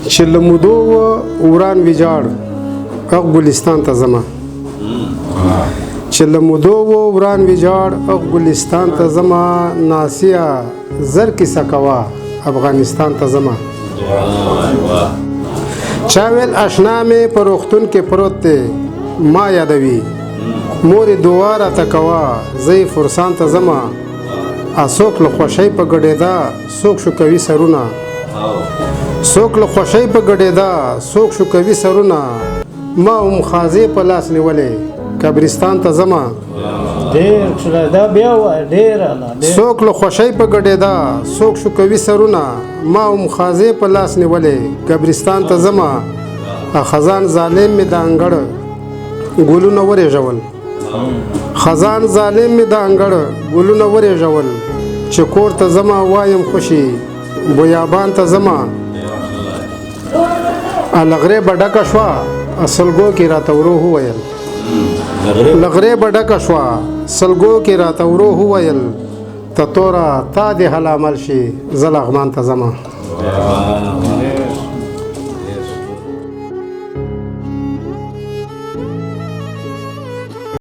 چې له مودو وران ویجاړ اغ ګلستان ته ځمه چې له مودو وران ویجاړ اغ ګلستان ته ځمه ناسیه زر کیسه کوه افغانستان ته ځمه چا ویل اشنا مې په روغتون کې پروت دی ما یادوي مورې دعا راته کوه زه یې فرسان ته ځمه څوک له خوښۍ په ګډېده څوک شو کوي سرونه څوک له خوښۍ په ګډېده څوک شو کوي سرونه ما هم خازې په لاس نیولې قبرستان ته ځمه څوک له خوښۍ په ګډېده څوک شو کوي سرونه ما هم خازې په لاس نیولې قبرستان ته ځمه خزان ظالم مې د انګړ ګلونه ورېژول خزان ظالم مې د انګړ ګلونه ورېژول چې کور ته ځمه وایم خوشي بیابان ته ځمه لغرې به ډکه شوه سلګو کې راته ورو وویل لغرې به ډکه شوه سلګو کې راته ورو وویل ته توره تا دې حل عمل شي زه لغمان ته ځمه